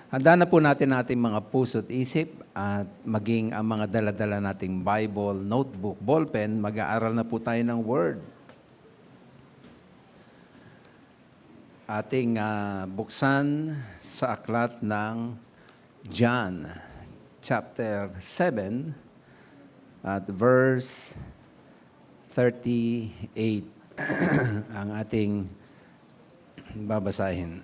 Handa na po natin ating mga puso't isip at maging ang mga dala-dala nating Bible, notebook, ballpen, mag-aaral na po tayo ng Word. Ating buksan sa aklat ng John, chapter 7, at verse 38 ang ating babasahin.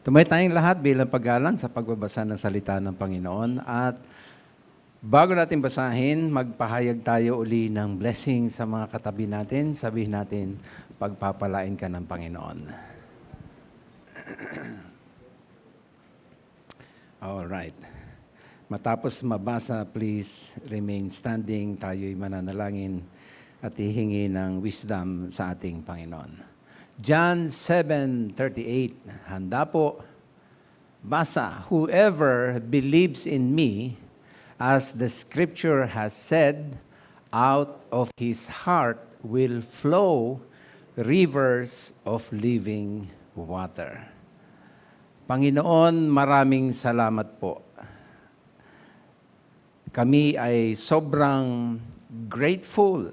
Tumay tayong lahat bilang paggalang sa pagbabasa ng salita ng Panginoon. At bago natin basahin, magpahayag tayo uli ng blessing sa mga katabi natin. Sabihin natin, pagpapalain ka ng Panginoon. Alright. Matapos mabasa, please remain standing. Tayo'y mananalangin at hihingi ng wisdom sa ating Panginoon. John 7:38. Handa po. Basa. Whoever believes in me, as the scripture has said, out of his heart will flow rivers of living water. Panginoon, maraming salamat po. Kami ay sobrang grateful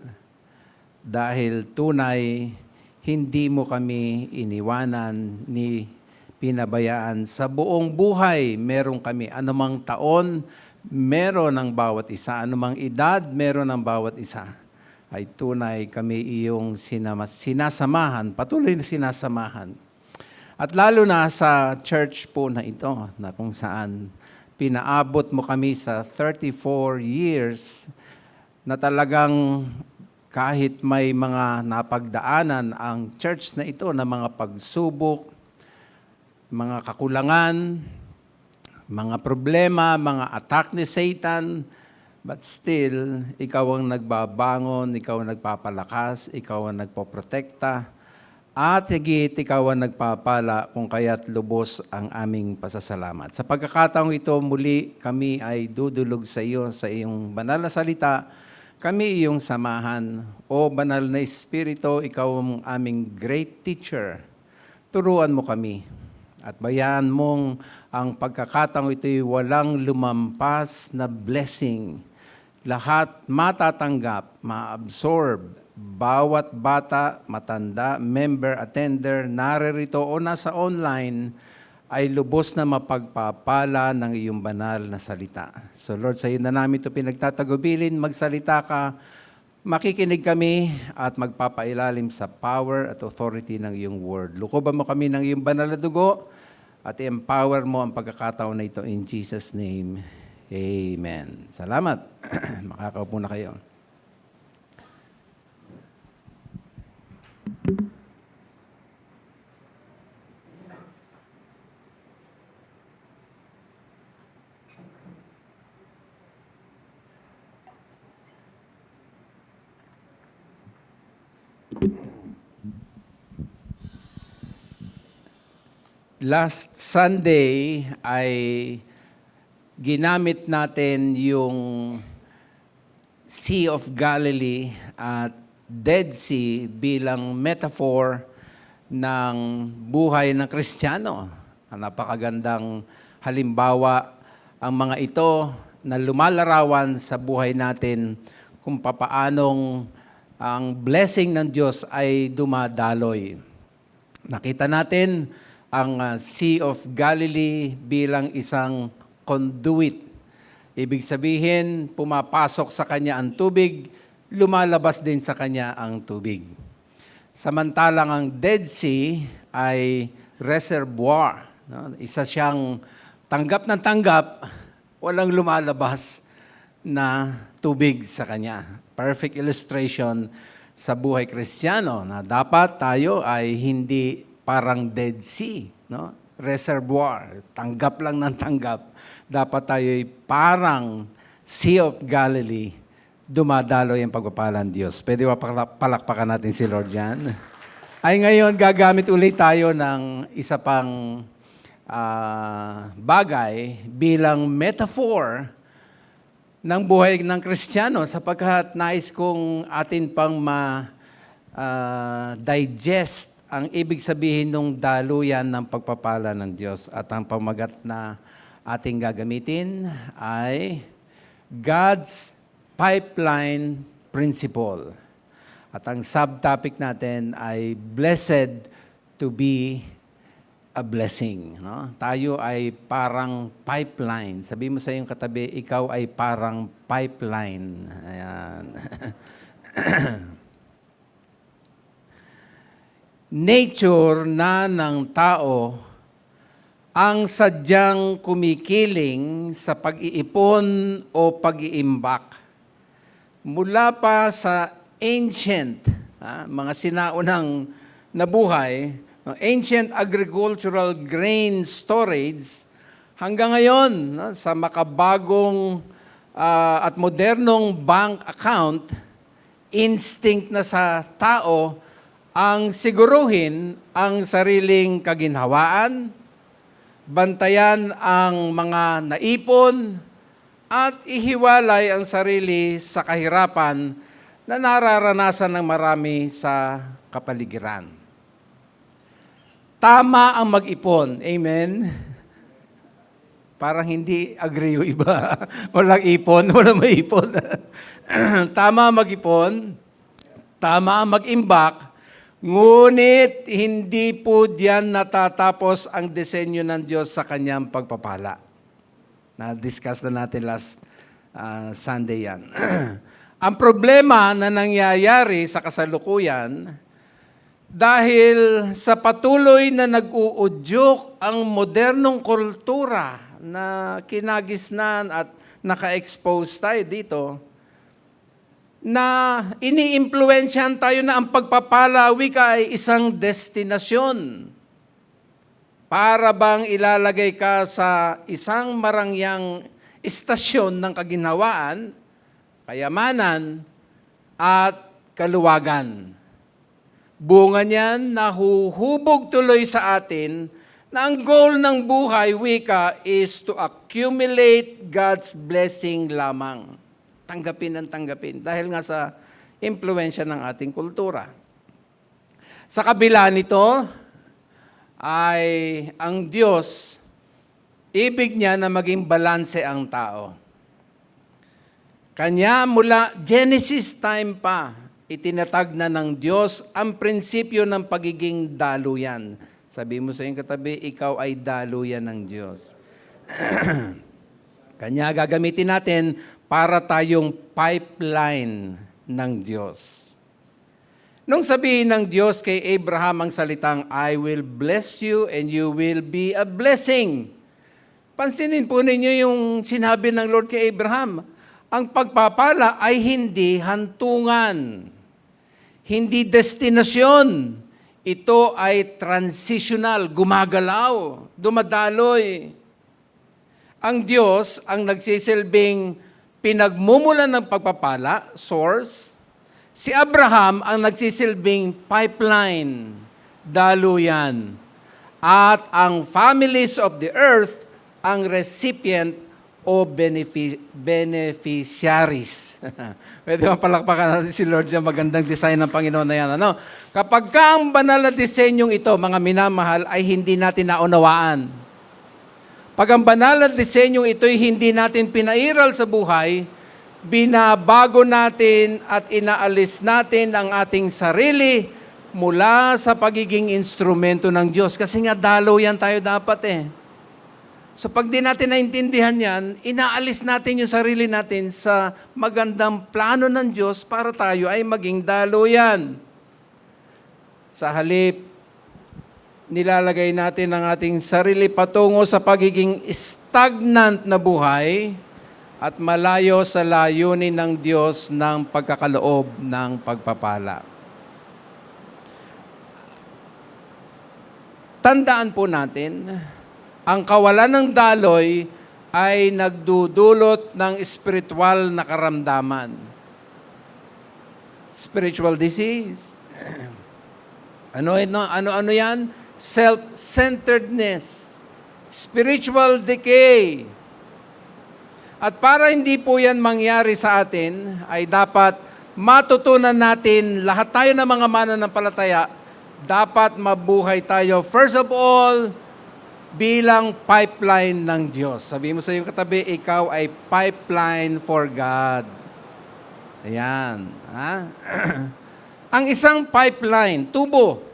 dahil tunay hindi mo kami iniwanan ni pinabayaan. Sa buong buhay, meron kami. Anumang taon, meron ng bawat isa. Anumang edad, meron ng bawat isa. Ay tunay kami iyong sinasamahan, patuloy na sinasamahan. At lalo na sa church po na ito, na kung saan pinaabot mo kami sa 34 years na talagang kahit may mga napagdaanan ang church na ito na mga pagsubok, mga kakulangan, mga problema, mga attack ni Satan, but still, ikaw ang nagbabangon, ikaw ang nagpapalakas, ikaw ang nagpoprotekta, at higit ikaw ang nagpapala kung kaya't lubos ang aming pasasalamat. Sa pagkakataong ito, muli kami ay dudulog sa iyo, sa iyong banal na salita. Kami iyong samahan. O banal na Espiritu, ikaw ang aming great teacher. Turuan mo kami. At bayaan mong ang pagkakataong ito'y walang lumampas na blessing. Lahat matatanggap, ma-absorb. Bawat bata, matanda, member, attender, naririto o nasa online, ay lubos na mapagpapala ng iyong banal na salita. So Lord, sa iyo na namin ito pinagtatagubilin, magsalita ka, makikinig kami at magpapailalim sa power at authority ng iyong word. Lukoban mo kami ng iyong banal na dugo at empower mo ang pagkakataon na ito in Jesus' name. Amen. Salamat. Makakaupo na kayo. Last Sunday ay ginamit natin yung Sea of Galilee at Dead Sea bilang metaphor ng buhay ng Kristiyano. Ang napakagandang halimbawa ang mga ito na lumalarawan sa buhay natin kung papaanong ang blessing ng Diyos ay dumadaloy. Nakita natin ang Sea of Galilee bilang isang conduit. Ibig sabihin, pumapasok sa kanya ang tubig, lumalabas din sa kanya ang tubig. Samantalang ang Dead Sea ay reservoir. No? Isa siyang tanggap ng tanggap, walang lumalabas na tubig sa kanya. Perfect illustration sa buhay Kristiyano na dapat tayo ay hindi parang Dead Sea, no? Reservoir, tanggap lang ng tanggap. Dapat tayo ay parang Sea of Galilee, dumadaloy ang pagpapala ng Diyos. Pwede ba palakpakan natin si Lord yan? Ay ngayon, gagamit ulit tayo ng isa pang bagay bilang metaphor ng buhay ng Kristiyano sapagkat nais kong atin pang digest ang ibig sabihin ng daluyan ng pagpapala ng Diyos. At ang pamagat na ating gagamitin ay God's Pipeline Principle. At ang subtopic natin ay Blessed to be a blessing. No? Tayo ay parang pipeline. Sabi mo sa iyong katabi, ikaw ay parang pipeline. Ayan. Nature na ng tao ang sadyang kumikiling sa pag-iipon o pag-iimbak. Mula pa sa ancient, mga sinaunang nabuhay, ancient agricultural grain storage, hanggang ngayon, sa makabagong at modernong bank account, instinct na sa tao ang siguruhin ang sariling kaginhawaan, bantayan ang mga naipon, at ihiwalay ang sarili sa kahirapan na nararanasan ng marami sa kapaligiran. Tama ang mag-ipon. Amen? Parang hindi agree yung iba. Walang ipon, walang maipon. Tama ang mag-ipon, tama ang mag-imbak, ngunit hindi po diyan natatapos ang disenyo ng Diyos sa kanyang pagpapala. Na-discuss na natin last Sunday yan. Ang problema na nangyayari sa kasalukuyan, dahil sa patuloy na nag-uudyok ang modernong kultura na kinagisnan at naka-expose tayo dito, na ini-impluwensyahan tayo na ang pagpapala, wika ay isang destinasyon. Para bang ilalagay ka sa isang marangyang istasyon ng kaginhawaan, kayamanan, at kaluwagan. Bunga niyan, nahuhubog tuloy sa atin na ang goal ng buhay, wika, is to accumulate God's blessing lamang. Tanggapin ang tanggapin. Dahil nga sa impluensya ng ating kultura. Sa kabila nito, ay ang Diyos, ibig niya na maging balanse ang tao. Kanya mula Genesis time pa, itinatag na ng Diyos ang prinsipyo ng pagiging daluyan. Sabi mo sa iyong katabi, ikaw ay daluyan ng Diyos. Kanya gagamitin natin para tayong pipeline ng Diyos. Nung sabihin ng Diyos kay Abraham ang salitang, I will bless you and you will be a blessing. Pansinin po ninyo yung sinabi ng Lord kay Abraham. Ang pagpapala ay hindi hantungan, hindi destinasyon. Ito ay transitional, gumagalaw, dumadaloy. Ang Diyos ang nagsisilbing pinagmumulan ng pagpapala, source. Si Abraham ang nagsisilbing pipeline, daluyan. At ang families of the earth ang recipient o beneficiaries. Pwede bang palakpakan natin si Lord yung magandang design ng Panginoon na yan. Ano? Kapag ka ang banal na disenyong ito, mga minamahal, ay hindi natin naunawaan. Pag ang banal na disenyong ito'y hindi natin pinairal sa buhay, binabago natin at inaalis natin ang ating sarili mula sa pagiging instrumento ng Diyos. Kasi nga dalaw yan tayo dapat eh. So pag di natin naintindihan yan, inaalis natin yung sarili natin sa magandang plano ng Diyos para tayo ay maging daluyan. Sa halip, nilalagay natin ang ating sarili patungo sa pagiging stagnant na buhay at malayo sa layunin ng Diyos ng pagkakaloob ng pagpapala. Tandaan po natin, ang kawalan ng daloy ay nagdudulot ng spiritual na karamdaman. Spiritual disease. Ano yan? Self-centeredness, spiritual decay, At para hindi po yan mangyari sa atin, ay dapat matutunan natin, lahat tayo ng mga mananampalataya, dapat mabuhay tayo, first of all, bilang pipeline ng Diyos. Sabi mo sa iyong katabi, ikaw ay pipeline for God. Ayan. Ha? Ang isang pipeline, tubo,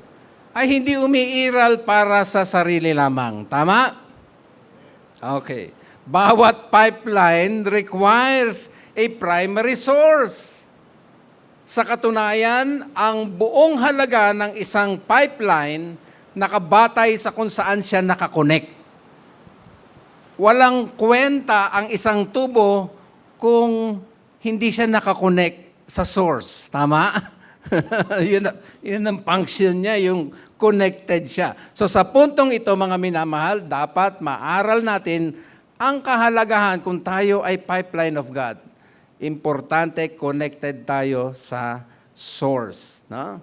ay hindi umiiral para sa sarili lamang. Tama? Okay. Bawat pipeline requires a primary source. Sa katunayan, ang buong halaga ng isang pipeline nakabatay sa kung saan siya nakakonect. Walang kwenta ang isang tubo kung hindi siya nakakonect sa source. Tama? yun ang function niya, yung connected siya. So sa puntong ito, mga minamahal, dapat maaral natin ang kahalagahan kung tayo ay pipeline of God. Importante, connected tayo sa source. No?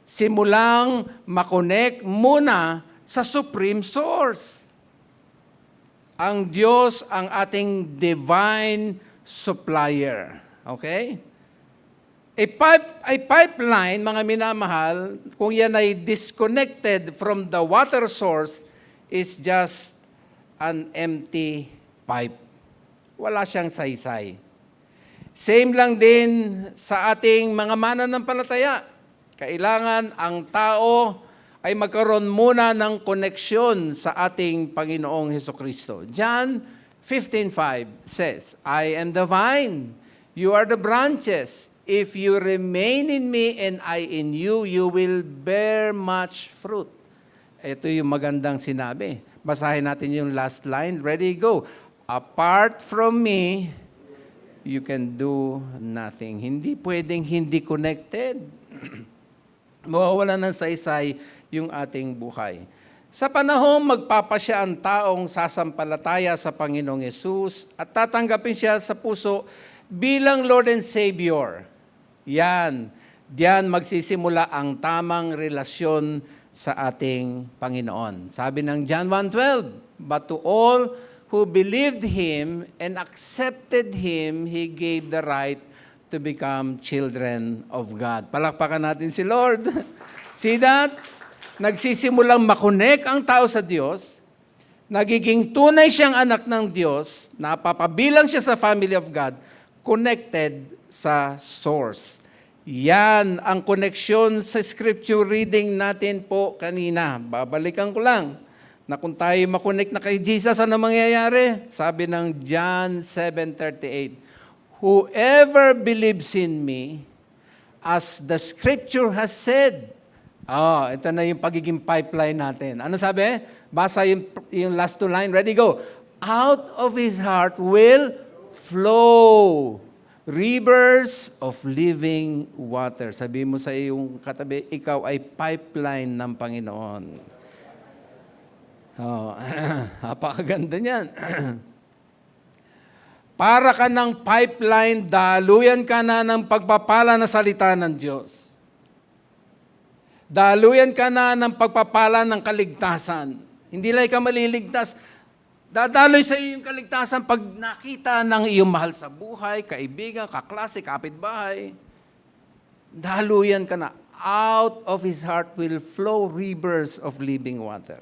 Simulang makonect muna sa supreme source. Ang Diyos ang ating divine supplier. Okay? A pipeline, mga minamahal, kung yan ay disconnected from the water source, is just an empty pipe. Wala siyang saysay. Same lang din sa ating mga mananampalataya. Kailangan ang tao ay magkaroon muna ng koneksyon sa ating Panginoong Hesukristo. John 15:5 says, I am the vine, you are the branches. If you remain in me and I in you, you will bear much fruit. Ito yung magandang sinabi. Basahin natin yung last line. Ready, go. Apart from me, you can do nothing. Hindi pwedeng hindi connected. Mawawala ng saysay yung ating buhay. Sa panahong magpapasya ang taong sasampalataya sa Panginoong Yesus at tatanggapin siya sa puso bilang Lord and Savior, diyan magsisimula ang tamang relasyon sa ating Panginoon. Sabi ng John 1:12, but to all who believed Him and accepted Him, He gave the right to become children of God. Palakpakan natin si Lord. See that? Nagsisimulang makonek ang tao sa Diyos, nagiging tunay siyang anak ng Diyos, napapabilang siya sa family of God, connected sa source. Yan ang koneksyon sa scripture reading natin po kanina. Babalikan ko lang na kung tayo makonect na kay Jesus, ano mangyayari? Sabi ng John 7:38, whoever believes in me, as the scripture has said. Ito na yung pagiging pipeline natin. Ano sabi? Basa yung last two line. Ready, go. Out of his heart will flow rivers of living water. Sabi mo sa iyong katabi, ikaw ay pipeline ng Panginoon. Napakaganda niyan. Para ka ng pipeline, daluyan ka na ng pagpapala na salita ng Diyos. Daluyan ka na ng pagpapala ng kaligtasan. Hindi lang ka maliligtas. Dadaloy sa iyo yung kaligtasan pag nakita ng iyong mahal sa buhay, kaibigan, kaklase, kapitbahay. Daluyan ka na. Out of his heart will flow rivers of living water.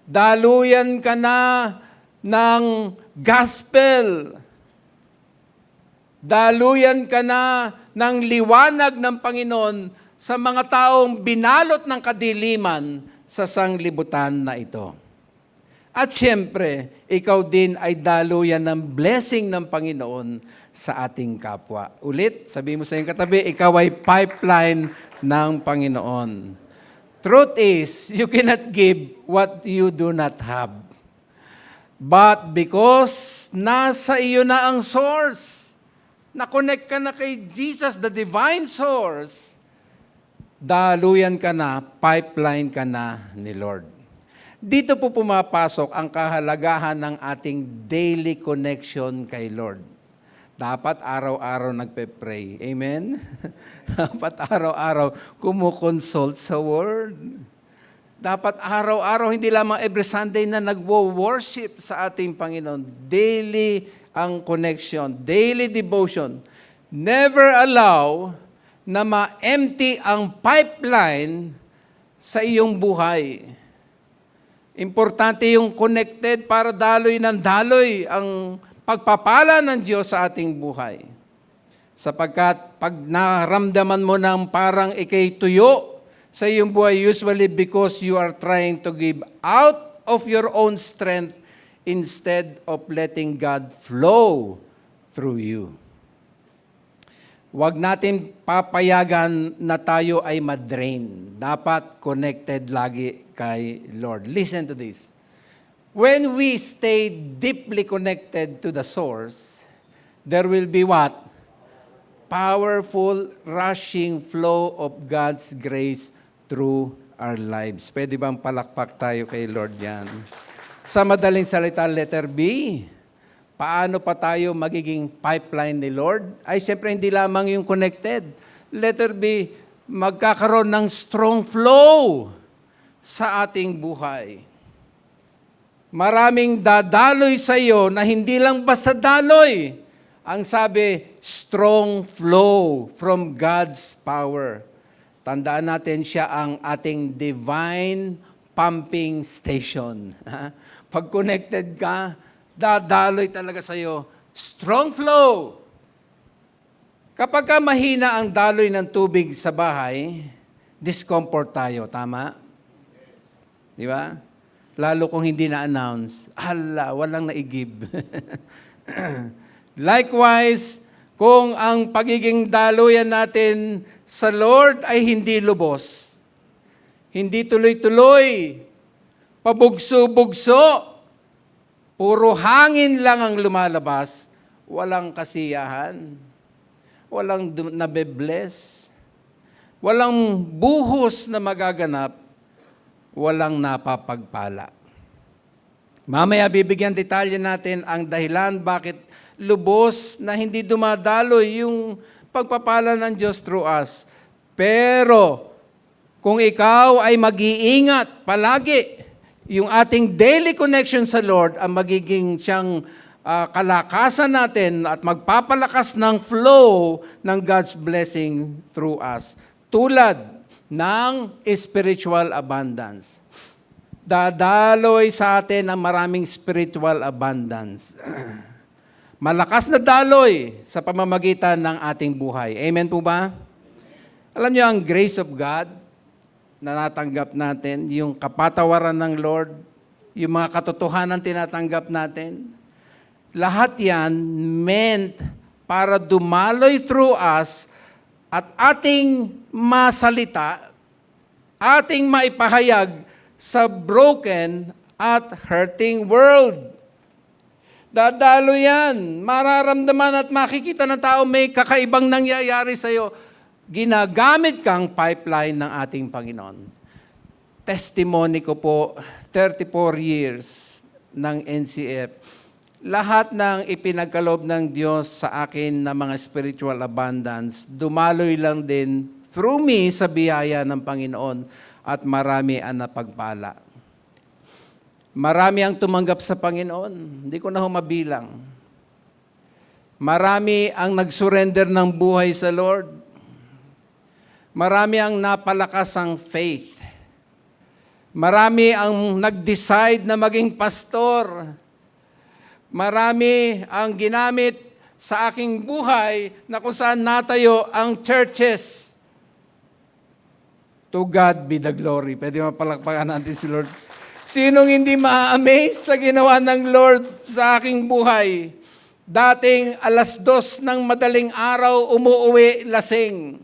Daluyan ka na ng gospel. Daluyan ka na ng liwanag ng Panginoon sa mga taong binalot ng kadiliman sa sanglibutan na ito. At siyempre, ikaw din ay daluyan ng blessing ng Panginoon sa ating kapwa. Ulit, sabi mo sa iyong katabi, ikaw ay pipeline ng Panginoon. Truth is, you cannot give what you do not have. But because nasa iyo na ang source, na-connect ka na kay Jesus, the divine source, daluyan ka na, pipeline ka na ni Lord. Dito po pumapasok ang kahalagahan ng ating daily connection kay Lord. Dapat araw-araw nagpe-pray. Amen? Dapat araw-araw kumukonsult sa Word. Dapat araw-araw, hindi lamang every Sunday na nagwo-worship sa ating Panginoon. Daily ang connection, daily devotion. Never allow na ma-empty ang pipeline sa iyong buhay. Importante yung connected para daloy ng daloy ang pagpapala ng Diyos sa ating buhay. Sapagkat pag naramdaman mo ng parang ikay tuyo sa iyong buhay, usually because you are trying to give out of your own strength instead of letting God flow through you. Huwag natin papayagan na tayo ay madrain. Dapat connected lagi kay Lord. Listen to this. When we stay deeply connected to the source, there will be what? Powerful rushing flow of God's grace through our lives. Pwede bang palakpak tayo kay Lord yan? Sa madaling salita, letter B, paano pa tayo magiging pipeline ni Lord? Ay, siyempre, hindi lamang yung connected. Letter B, magkakaroon ng strong flow sa ating buhay. Maraming dadaloy sa iyo na hindi lang basta daloy. Ang sabi, strong flow from God's power. Tandaan natin siya ang ating divine pumping station. Pag connected ka, dadaloy talaga sa iyo. Strong flow. Kapag ka mahina ang daloy ng tubig sa bahay, discomfort tayo. Tama? Di ba? Lalo kung hindi na-announce, walang naigib. Likewise, kung ang pagiging daluyan natin sa Lord ay hindi lubos, hindi tuloy-tuloy, pabugso-bugso, puro hangin lang ang lumalabas, walang kasiyahan, walang nabe-bless, walang buhos na magaganap, walang napapagpala. Mamaya bibigyan detalye natin ang dahilan bakit lubos na hindi dumadaloy yung pagpapala ng Diyos through us. Pero, kung ikaw ay mag-iingat palagi, yung ating daily connection sa Lord ang magiging siyang kalakasan natin at magpapalakas ng flow ng God's blessing through us. Tulad ng spiritual abundance. Dadaloy sa atin ang maraming spiritual abundance. Malakas na daloy sa pamamagitan ng ating buhay. Amen po ba? Alam niyo, ang grace of God na natanggap natin, yung kapatawaran ng Lord, yung mga katotohanan tinatanggap natin, lahat yan meant para dumaloy through us at ating masalita, ating maipahayag sa broken at hurting world. Dadalo yan. Mararamdaman at makikita ng tao may kakaibang nangyayari sa iyo. Ginagamit kang pipeline ng ating Panginoon. Testimony ko po, 34 years ng NCF. Lahat ng ipinagkaloob ng Diyos sa akin na mga spiritual abundance, dumaloy lang din through me sa biyaya ng Panginoon at marami ang napagpala. Marami ang tumanggap sa Panginoon. Hindi ko na mabilang. Marami ang nag-surrender ng buhay sa Lord. Marami ang napalakas ang faith. Marami ang nag-decide na maging pastor. Marami ang ginamit sa aking buhay na kung saan natayo ang churches. To God be the glory. Pwede mapalakpakan natin si Lord. Sinong hindi ma-amaze sa ginawa ng Lord sa aking buhay? Dating 2:00 ng madaling araw, umuuwi lasing.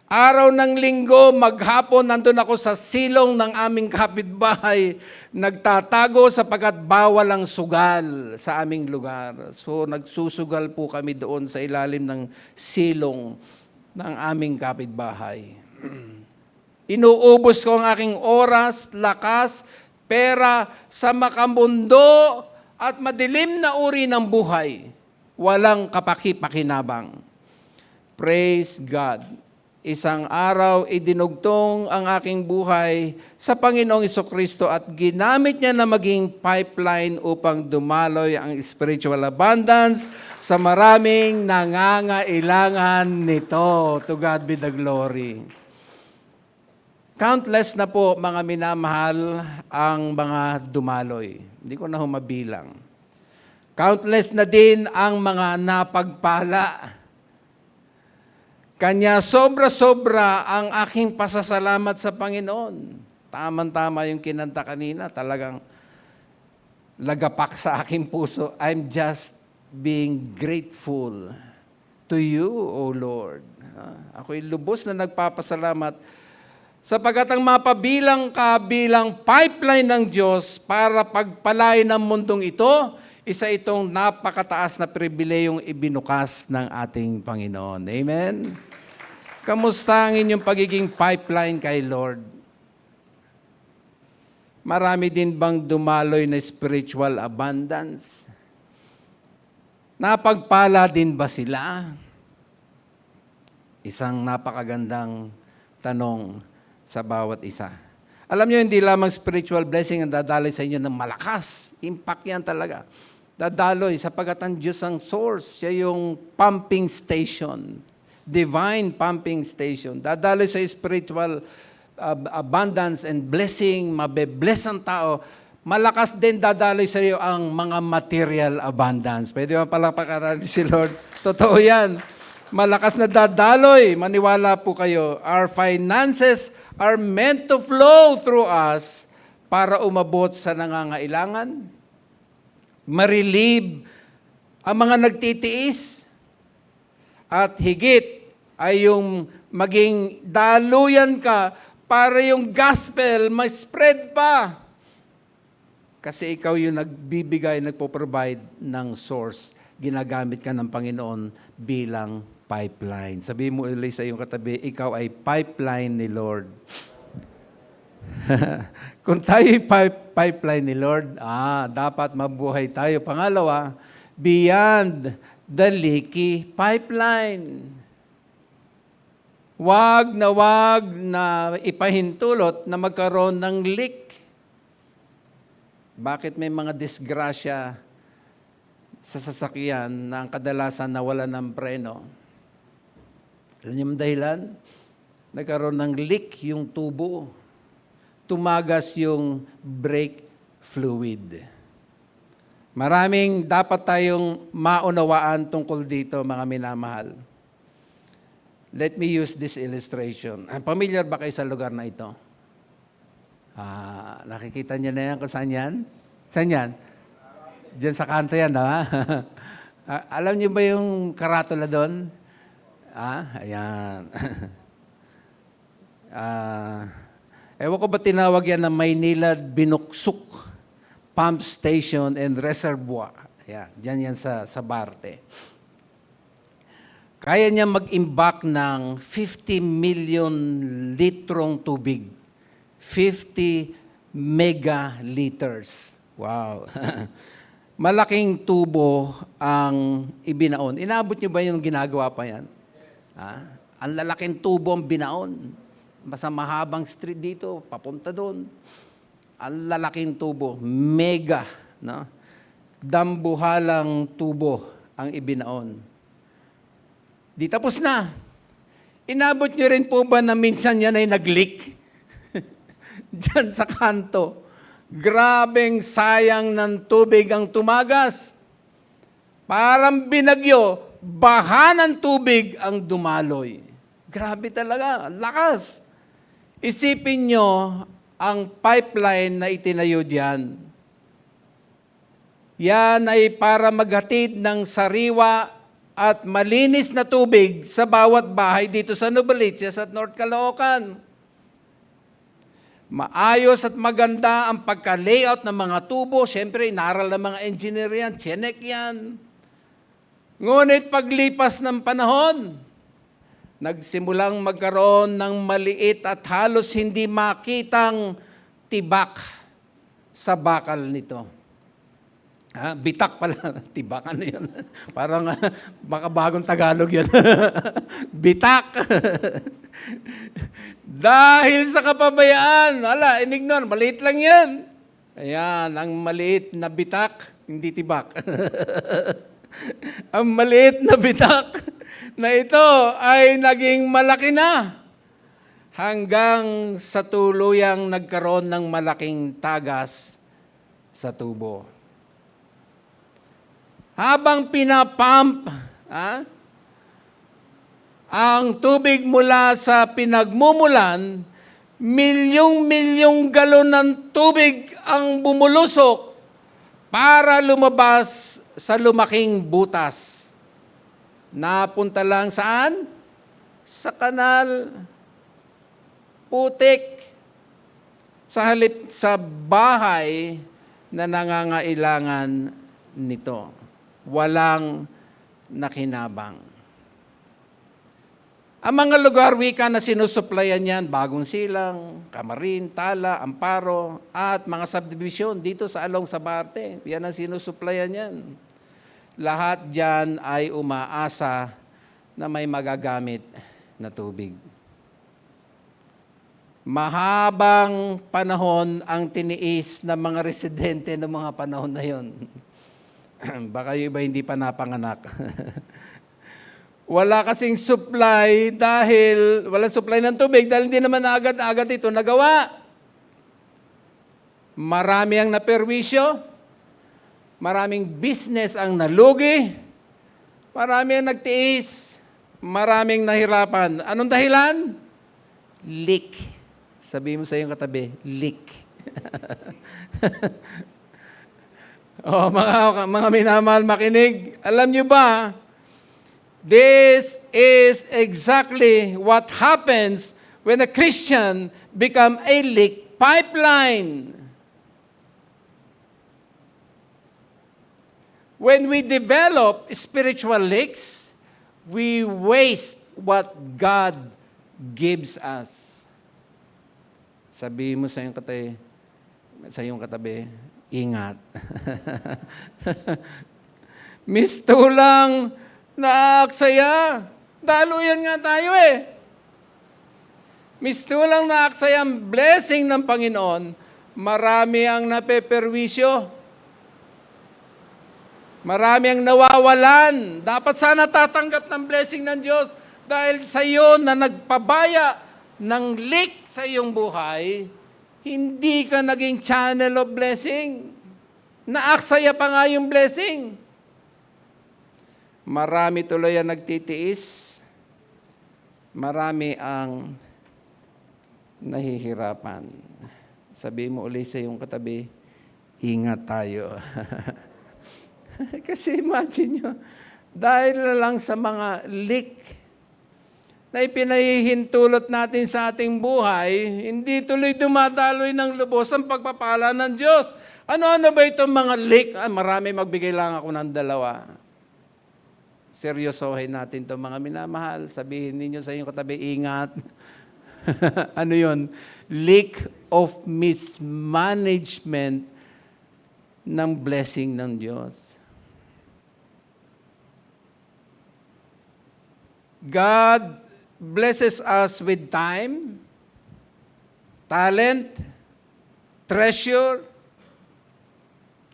Araw ng linggo, maghapon, nandun ako sa silong ng aming kapitbahay, nagtatago sapagkat bawal ang sugal sa aming lugar. So nagsusugal po kami doon sa ilalim ng silong ng aming kapitbahay. Inuubos ko ang aking oras, lakas, pera sa makamundo at madilim na uri ng buhay. Walang kapaki-pakinabang. Praise God. isang araw idinugtong ang aking buhay sa Panginoong Jesucristo at ginamit niya na maging pipeline upang dumaloy ang spiritual abundance sa maraming nangangailangan nito. To God be the glory. Countless na po, mga minamahal, ang mga dumaloy. Hindi ko na humabilang. Countless na din ang mga napagpala. Kanya sobra-sobra ang aking pasasalamat sa Panginoon. Tama-tama yung kinanta kanina, talagang lagapak sa aking puso. I'm just being grateful to you, O Lord. Ako'y lubos na nagpapasalamat sapagkat ang mapabilang ka bilang pipeline ng Diyos para pagpalain ng mundong ito, isa itong napakataas na pribilehiyong ibinukas ng ating Panginoon. Amen? Kamusta ang inyong pagiging pipeline kay Lord? Marami din bang dumaloy na spiritual abundance? Napagpala din ba sila? Isang napakagandang tanong sa bawat isa. Alam niyo, hindi lamang spiritual blessing ang dadaloy sa inyo ng malakas. Impact yan talaga. Dadaloy sapagkat ang Diyos ang source. Siya yung pumping station. Divine pumping station. Dadaloy sa spiritual abundance and blessing. Mabe-bless ang tao. Malakas din dadaloy sa iyo ang mga material abundance. Pwede ba palakpakan natin si Lord? Totoo yan. Malakas na dadaloy. Maniwala po kayo. Our finances are meant to flow through us para umabot sa nangangailangan, ma-relieve ang mga nagtitiis, at higit ay yung maging daluyan ka para yung gospel ma-spread pa. Kasi ikaw yung nagbibigay, nagpo-provide ng source. Ginagamit ka ng Panginoon bilang pipeline. Sabihin mo ulit sa iyong katabi, ikaw ay pipeline ni Lord. Kung tayo ay pipeline ni Lord, dapat mabuhay tayo. Pangalawa, beyond the leaky pipeline. Wag na ipahintulot na magkaroon ng leak. Bakit may mga disgrasya sa sasakyan na ang kadalasan nawala ng preno? Alam niyo ang dahilan? Nagkaroon ng leak yung tubo. Tumagas yung brake fluid. Maraming dapat tayong maunawaan tungkol dito, mga minamahal. Let me use this illustration. Familiar ba kayo sa lugar na ito? Nakikita niyo na yan kung saan yan? Saan yan? Diyan sa kanto yan, ha? Alam niyo ba yung karatula doon? Ayan. Ewan ko ba tinawag yan na Maynilad Binuksuk Pump Station and Reservoir. Ayan, dyan yan sa Barte. Kaya niya mag-imbak ng 50 million litrong tubig. 50 megaliters. Wow. Malaking tubo ang ibinaon. Inaabot niyo ba yung ginagawa pa yan? Ang lalaking tubo ang binaon. Basta mahabang street dito, papunta doon. Ang lalaking tubo, mega, no? Dambuhalang tubo ang ibinaon. Di tapos na. Inabot niyo rin po ba na minsan yan ay nag-leak? Diyan sa kanto. Grabeng sayang ng tubig ang tumagas. Parang binagyo, baha ng tubig ang dumaloy. Grabe talaga, lakas. Isipin nyo ang pipeline na itinayo diyan. Yan ay para maghatid ng sariwa at malinis na tubig sa bawat bahay dito sa Novaliches at North Caloocan. Maayos at maganda ang pagka-layout ng mga tubo. Siyempre, inaral ng mga engineer yan, chinek yan. Ngunit paglipas ng panahon, nagsimulang magkaroon ng maliit at halos hindi makitang tibak sa bakal nito. Bitak pala. Tibak, ano yun? Parang baka bagong Tagalog yun. Bitak. Dahil sa kapabayaan, inignore, maliit lang yan. Ayan, ang maliit na bitak, hindi tibak. Ang maliit na bitak na ito ay naging malaki na hanggang sa tuluyang nagkaroon ng malaking tagas sa tubo. Habang pinapump ang tubig mula sa pinagmumulan, milyong-milyong galon ng tubig ang bumulusok para lumabas sa lumaking butas. Napunta lang saan? Sa kanal. Putik. Sa halip sa bahay na nangangailangan nito. Walang nakinabang. Ang mga lugar wika na sinusuplayan yan, Bagong Silang, Camarin, Tala, Amparo, at mga subdivision dito sa Along Sabarte. Yan ang sinusuplayan yan. Lahat dyan ay umaasa na may magagamit na tubig. Mahabang panahon ang tiniis ng mga residente ng mga panahon na yon. Baka yung iba hindi pa napanganak. Wala kasing supply walang supply ng tubig dahil hindi naman agad-agad ito nagawa. Marami ang naperwisyo, maraming business ang nalugi, marami ang nagtiis, maraming nahirapan. Anong dahilan? Leak. Sabihin mo sa iyong katabi, leak. Mga minamahal makinig, alam niyo ba, this is exactly what happens when a Christian become a leak pipeline. When we develop spiritual leaks, we waste what God gives us. Sabihin mo sa iyong katabi, ingat. Mistulang naaksaya. Daluyan nga tayo Mistulang naaksaya ang blessing ng Panginoon, marami ang napeperwisyo. Marami ang nawawalan. Dapat sana tatanggap ng blessing ng Diyos dahil sa iyo na nagpabaya ng leak sa iyong buhay, hindi ka naging channel of blessing. Naaksaya pa nga yung blessing. Marami tuloy ang nagtitiis. Marami ang nahihirapan. Sabi mo ulit sa iyong katabi, ingat tayo. Kasi imagine nyo, dahil na lang sa mga leak na ipinahihintulot natin sa ating buhay, hindi tuloy dumadaloy ng lubos ang pagpapala ng Diyos. Ano-ano ba itong mga leak? Marami, magbigay lang ako ng 2. Seryosohin natin itong mga minamahal. Sabihin ninyo sa inyong katabi, ingat. Ano yun? Leak of mismanagement ng blessing ng Diyos. God blesses us with time, talent, treasure.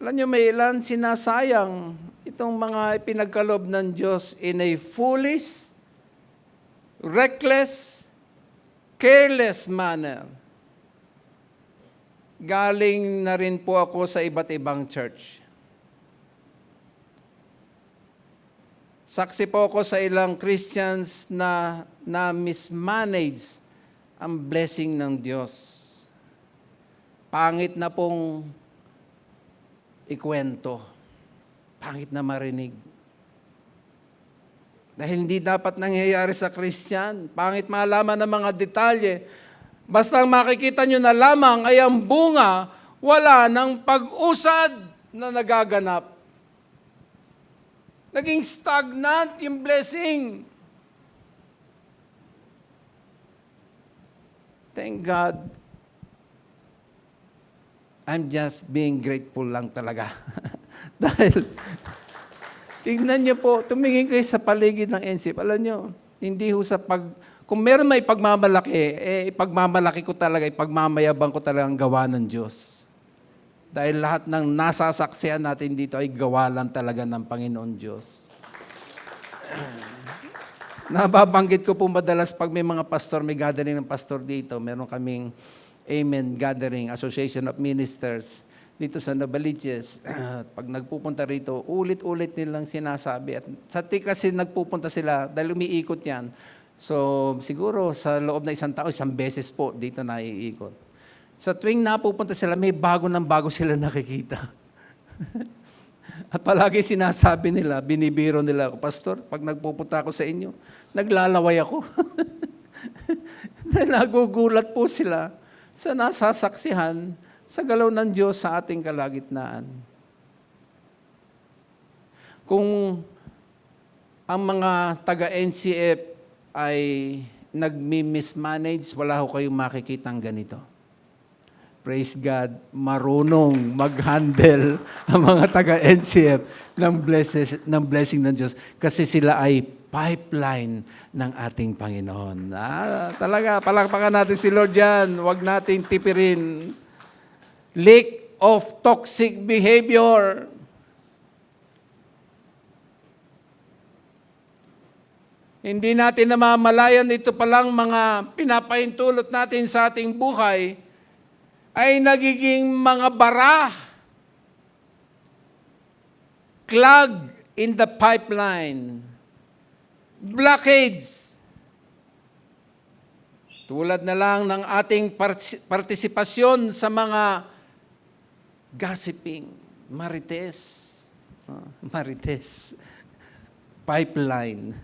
Alam nyo, may ilan sinasayang itong mga ipinagkalob ng Diyos in a foolish, reckless, careless manner. Galing na rin po ako sa iba't ibang church. Saksi po ako sa ilang Christians na mismanage ang blessing ng Diyos. Pangit na pong ikwento. Pangit na marinig. Dahil hindi dapat nangyayari sa Christian. Pangit malaman ng mga detalye. Basta makikita nyo na lamang ay ang bunga, wala ng pag-usad na nagaganap. Naging stagnant yung blessing. Thank God. I'm just being grateful lang talaga. Dahil, tingnan niyo po, tumingin kayo sa paligid ng NCF. Alam niyo, hindi ho sa Kung meron may pagmamalaki, ipagmamalaki ko talaga, ipagmamayabang ko talaga ang gawa ng Diyos. Dahil lahat ng nasasaksihan natin dito ay gawa lang talaga ng Panginoon Diyos. Nababanggit ko po madalas pag may mga pastor, may gathering ng pastor dito, meron kaming Amen Gathering, Association of Ministers, dito sa Novaliches. Pag nagpupunta rito, ulit-ulit nilang sinasabi. At kasi nagpupunta sila, dahil umiikot yan, so siguro sa loob na isang beses po dito na iikot. Sa tuwing napupunta sila, may bago ng bago sila nakikita. At palagi sinasabi nila, binibiro nila ako, Pastor, pag nagpupunta ako sa inyo, naglalaway ako. Nagugulat po sila sa nasasaksihan sa galaw ng Diyos sa ating kalagitnaan. Kung ang mga taga-NCF ay nagmi-mismanage, wala ho kayong makikitang ganito. Praise God, marunong mag-handle ang mga taga-NCF ng blessing ng Diyos kasi sila ay pipeline ng ating Panginoon. Talaga, palakpakan natin si Lord yan. Huwag natin tipirin. Leak of toxic behavior. Hindi natin namamalayan ito palang mga pinapahintulot natin sa ating buhay ay nagiging mga bara, clog in the pipeline, blockades. Tulad na lang ng ating partisipasyon sa mga gossiping, marites, marites, pipeline.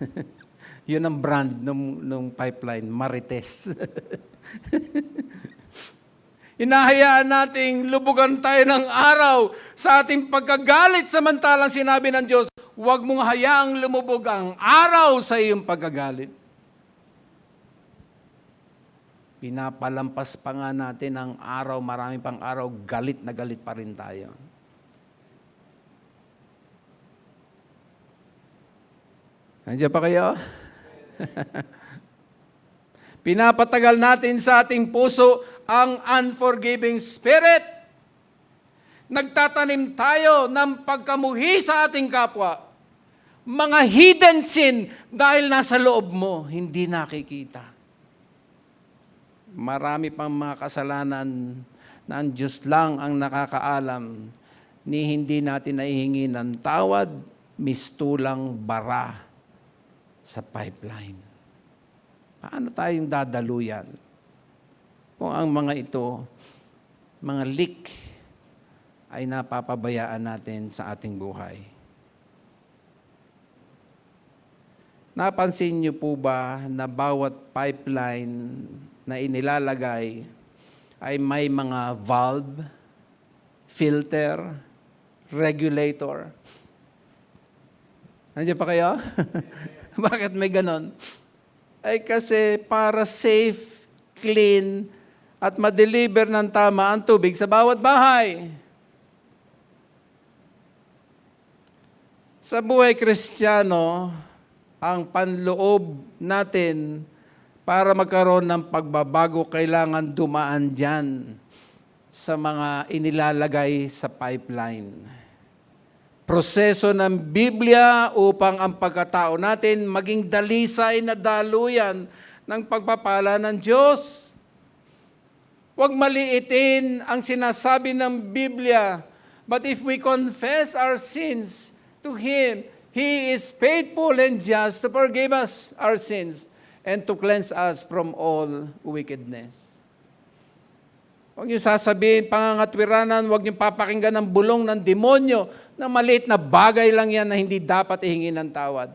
Yun ang brand ng pipeline, marites. Hinahayaan nating lubugan tayo ng araw sa ating pagkagalit samantalang sinabi ng Diyos, huwag mong hayaang lumubog ang araw sa iyong pagkagalit. Pinapalampas pa nga natin ang araw, marami pang araw, galit na galit pa rin tayo. Nandiyan pa kayo? Pinapatagal natin sa ating puso ang unforgiving spirit. Nagtatanim tayo ng pagkamuhi sa ating kapwa. Mga hidden sin dahil nasa loob mo, hindi nakikita. Marami pang mga kasalanan na ang Diyos lang ang nakakaalam ni hindi natin naihingi ng tawad, mistulang bara sa pipeline. Paano tayong dadaluyan? Kung ang mga ito, mga leak, ay napapabayaan natin sa ating buhay. Napansin niyo po ba na bawat pipeline na inilalagay ay may mga valve, filter, regulator? Nandiyan pa kayo? Bakit may ganon? Ay kasi para safe, clean, at ma-deliver ng tama ang tubig sa bawat bahay. Sa buhay Kristiyano, ang panloob natin para magkaroon ng pagbabago, kailangan dumaan dyan sa mga inilalagay sa pipeline. Proseso ng Biblia upang ang pagkatao natin maging dalisay na daluyan ng pagpapala ng Diyos. Huwag maliitin ang sinasabi ng Biblia. But if we confess our sins to Him, He is faithful and just to forgive us our sins and to cleanse us from all wickedness. Huwag niyo sasabihin, pangangatwiranan, huwag niyo papakinggan ng bulong ng demonyo na maliit na bagay lang yan na hindi dapat ihingi ng tawad.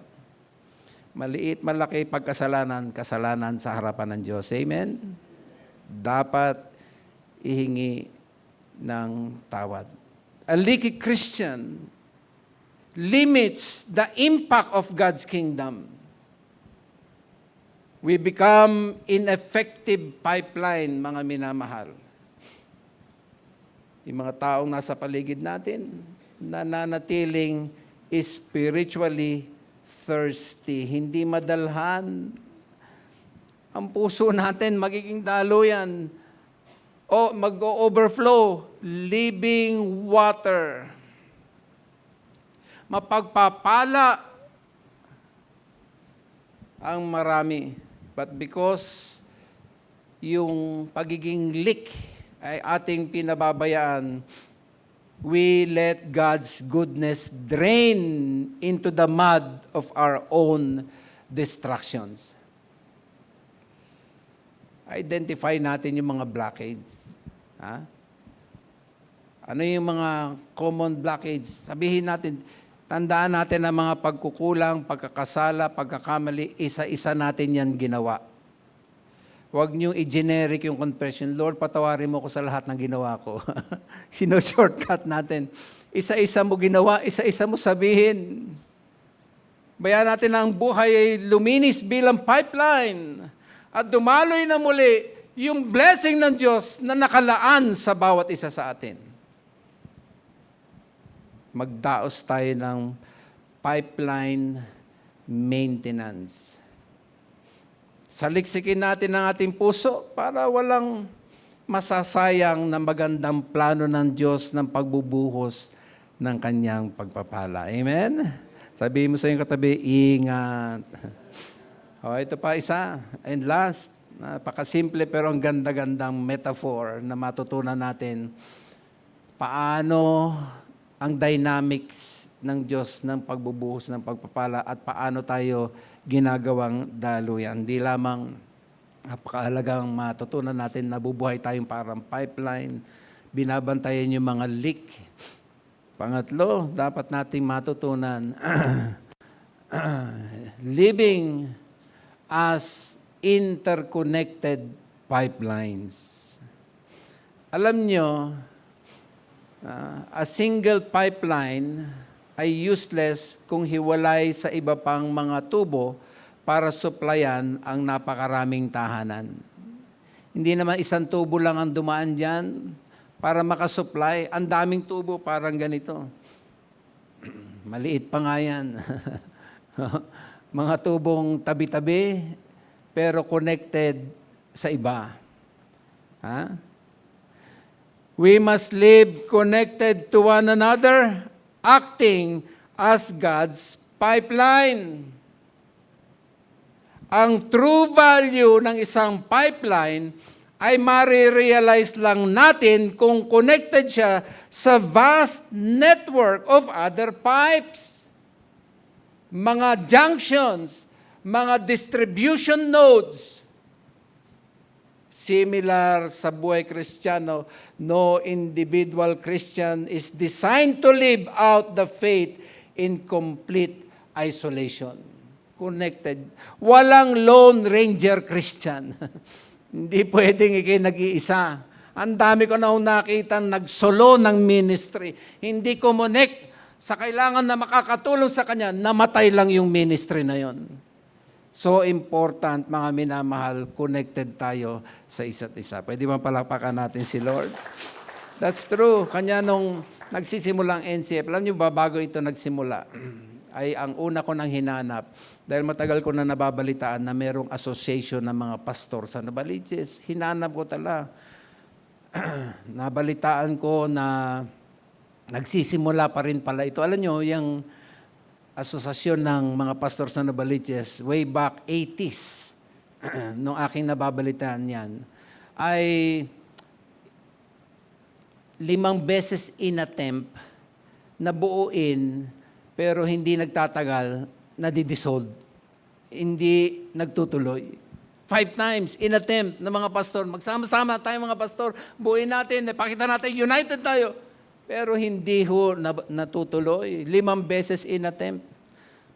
Maliit, malaki pagkasalanan, kasalanan sa harapan ng Diyos. Amen? Dapat ihingi ng tawad. A leaky Christian limits the impact of God's kingdom. We become ineffective pipeline, mga minamahal. Yung mga taong nasa paligid natin, nananatiling spiritually thirsty, hindi madalhan ang puso natin magiging daluyan o mag-overflow, living water. Mapagpapala ang marami. But because yung pagiging leak ay ating pinababayaan, we let God's goodness drain into the mud of our own distractions. Identify natin yung mga blockades. Ha? Ano yung mga common blockades? Sabihin natin, tandaan natin ang mga pagkukulang, pagkakasala, pagkakamali, isa-isa natin yan ginawa. Huwag niyong i-generic yung confession, Lord, patawarin mo ko sa lahat ng ginawa ko. Sino-shortcut natin. Isa-isa mo ginawa, isa-isa mo sabihin. Bayaan natin na ang buhay ay luminis bilang pipeline at dumaloy na muli yung blessing ng Diyos na nakalaan sa bawat isa sa atin. Magdaos tayo ng pipeline maintenance. Saliksikin natin ang ating puso para walang masasayang na magandang plano ng Diyos ng pagbubuhos ng kanyang pagpapala. Amen? Sabihin mo sa iyong katabi, ingat. O, ito pa isa. And last, napakasimple pero ang ganda-gandang metaphor na matutunan natin. Paano ang dynamics ng Diyos ng pagbubuhos ng pagpapala at paano tayo ginagawang daluyan. Hindi lamang napakahalagang matutunan natin na bubuhay tayong parang pipeline, binabantayan yung mga leak. Pangatlo, dapat nating matutunan living as interconnected pipelines. Alam nyo, a single pipeline ay useless kung hiwalay sa iba pang mga tubo para supplyan ang napakaraming tahanan. Hindi naman isang tubo lang ang dumaan dyan para makasupply. Ang daming tubo, parang ganito. Maliit pa nga yan. Mga tubong tabi-tabi, pero connected sa iba. Ha? We must live connected to one another, acting as God's pipeline. Ang true value ng isang pipeline ay marirealize lang natin kung connected siya sa vast network of other pipes. Mga junctions, mga distribution nodes. Similar sa buhay Kristiyano, no individual Christian is designed to live out the faith in complete isolation. Connected. Walang Lone Ranger Christian. Hindi pwedeng ikay nag-iisa. Ang dami ko na nakita nagsolo ng ministry. Hindi connect sa kailangan na makakatulong sa kanya, namatay lang yung ministry na yon. So important, mga minamahal, connected tayo sa isa't isa. Pwede ba palakpakan natin si Lord? That's true. Kanya nung nagsisimula ang NCF, alam niyo ba, bago ito nagsimula, ay ang una ko nang hinanap, dahil matagal ko na nababalitaan na merong association ng mga pastor sa Navaliches. Hinanap ko talaga. Nabalitaan ko na nagsisimula pa rin pala ito. Alam nyo, yung asosasyon ng mga pastor sa Navaliches, way back 80s, nung aking nababalitaan yan, ay 5 beses inattempt na buuin, pero hindi nagtatagal, nadidissolve. Hindi nagtutuloy. 5 times inattempt ng mga pastor. Magsama-sama tayo mga pastor, buuin natin, pakita natin, united tayo. Pero hindi ho natutuloy. 5 beses inattempt.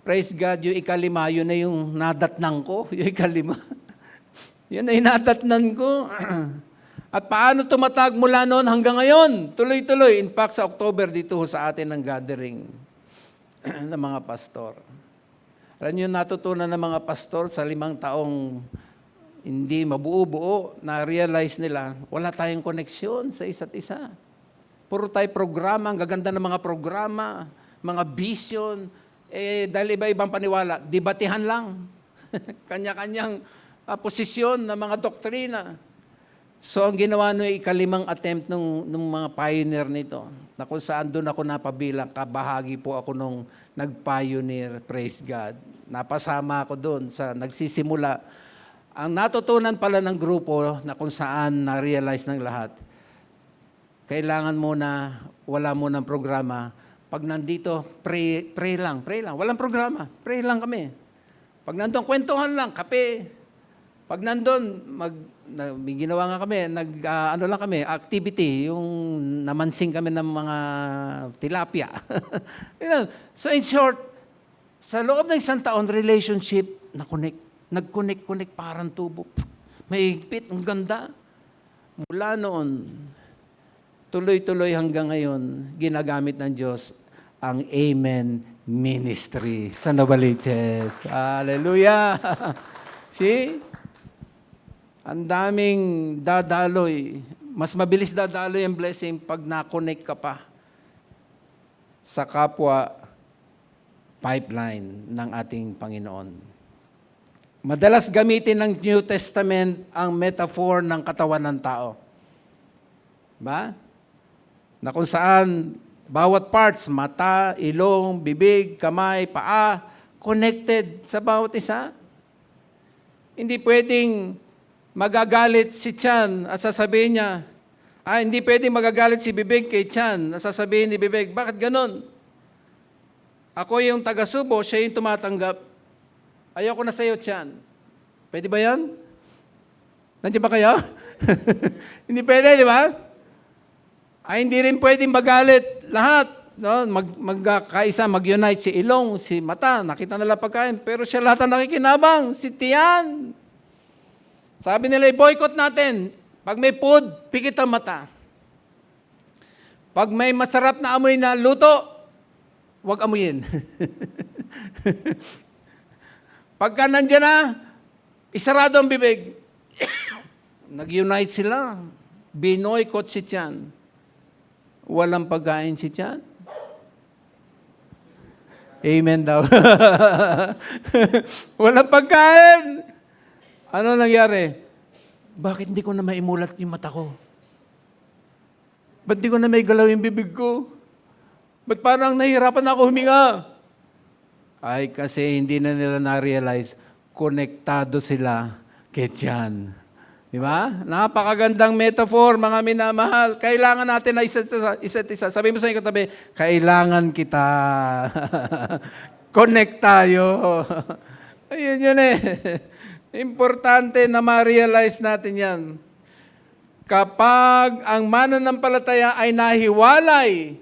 Praise God, yung ikalima, yun na yung nadatnan ko. Yung ikalima. Yun na yung nadatnan ko. At paano tumatag mula noon hanggang ngayon? Tuloy-tuloy. In fact, sa October, dito sa atin ang gathering ng mga pastor. Alam niyo, natutunan ng mga pastor sa 5 taong hindi mabuo-buo, na-realize nila, wala tayong koneksyon sa isa't isa. Puro tayo programa, ang gaganda ng mga programa, mga vision, dahil iba-ibang paniwala, debatihan lang. Kanya-kanyang posisyon ng mga doktrina. So ang ginawa no ikalimang attempt nung mga pioneer nito, na kung saan doon ako napabilang, kabahagi po ako nung nag-pioneer, praise God. Napasama ako doon sa nagsisimula. Ang natutunan pala ng grupo na kung saan na-realize ng lahat, kailangan muna, wala munang programa. Pag nandito, pray lang. Walang programa, pray lang kami. Pag nandun, kwentuhan lang, kape. Pag nandun, may ginawa nga kami, activity, yung namansing kami ng mga tilapia. So in short, sa loob ng isang taon, relationship, nag-connect parang tubo. May higpit, ang ganda. Mula noon, tuloy-tuloy hanggang ngayon, ginagamit ng Diyos ang Amen Ministry sa Novaliches. Hallelujah! See? Ang daming dadaloy. Mas mabilis dadaloy ang blessing pag na-connect ka pa sa kapwa pipeline ng ating Panginoon. Madalas gamitin ng New Testament ang metaphor ng katawan ng tao. Ba? Na kung saan bawat parts, mata, ilong, bibig, kamay, paa, connected sa bawat isa. Hindi pwedeng magagalit si Chan at sasabihin niya, hindi pwedeng magagalit si Bibig kay Chan at sasabihin ni Bibig, bakit ganon? Ako yung taga-subo, siya yung tumatanggap. Ayoko na sa'yo, Chan. Pwede ba yan? Nandiyan ba kayo? Hindi pwede, di ba? Hindi rin pwedeng magalit lahat. No? Magkaisa, mag-unite si ilong, si mata, nakita nila pagkain, pero siya lahat ang nakikinabang, si Tian. Sabi nila, i-boycott natin. Pag may food, pikit ang mata. Pag may masarap na amoy na luto, huwag amuyin. Pagka nandiyan na, isarado ang bibig. Nag-unite sila. Binoycott si Tian. Walang pagkain si Tian. Amen daw. Walang pagkain. Ano nangyari? Bakit hindi ko na maimulat yung mata ko? Ba't hindi ko na may galaw yung bibig ko? Ba't parang nahihirapan ako huminga? Ay, kasi hindi na nila na-realize, konektado sila kay Tiyan. Di ba? Napakagandang metaphor, mga minamahal. Kailangan natin na isa't isa. Sabi mo sa iyong katabi, kailangan kita. Connect tayo. Ayun yun eh. Importante na ma-realize natin yan. Kapag ang mananampalataya ay nahiwalay,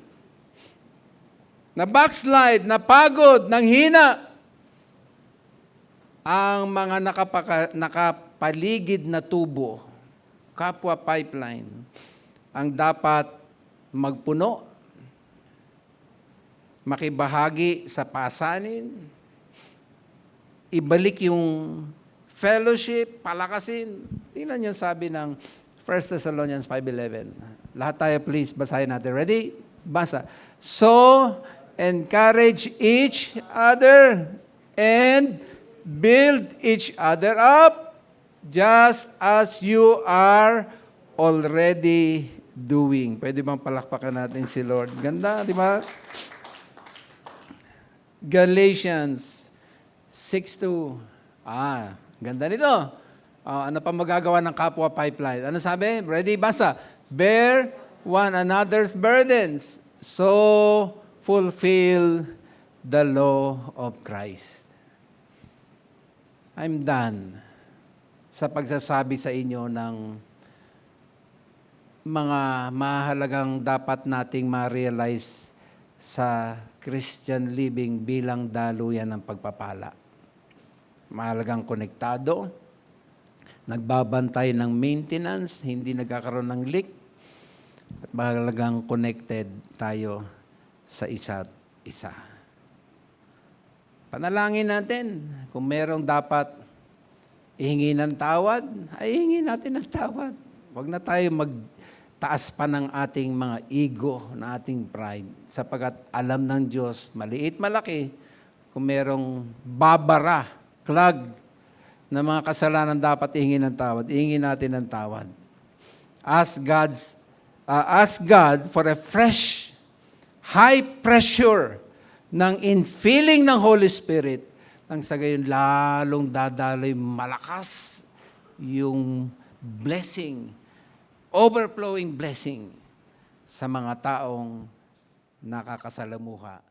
na backslide, na pagod, nang hina, ang mga nakapaligid na tubo, kapwa pipeline, ang dapat magpuno, makibahagi sa pasanin, ibalik yung fellowship, palakasin. Tingnan yung sabi ng 1 Thessalonians 5:11. Lahat tayo please, basahin natin. Ready? Basa. So, encourage each other and build each other up just as you are already doing. Pwede bang palakpakan natin si Lord? Ganda, di ba? Galatians 6:2. Ganda nito. Ano pa magagawa ng kapwa pipeline? Ano sabi? Ready? Basa. Bear one another's burdens, so fulfill the law of Christ. I'm done sa pagsasabi sa inyo ng mga mahalagang dapat nating ma-realize sa Christian living bilang daluyan ng pagpapala. Mahalagang konektado, nagbabantay ng maintenance, hindi nagkakaroon ng leak, at mahalagang connected tayo sa isa't isa. Panalangin natin, kung merong dapat ihingi ng tawad, ay ihingi natin ng tawad. Huwag na tayo magtaas pa ng ating mga ego, ng ating pride, sapagkat alam ng Diyos, maliit, malaki, kung merong babara, clog na mga kasalanan dapat ihingi ng tawad, ihingi natin ng tawad. Ask God for a fresh, high pressure ng infilling ng Holy Spirit nang sa gayon lalong dadaloy malakas yung blessing, overflowing blessing sa mga taong nakakasalamuha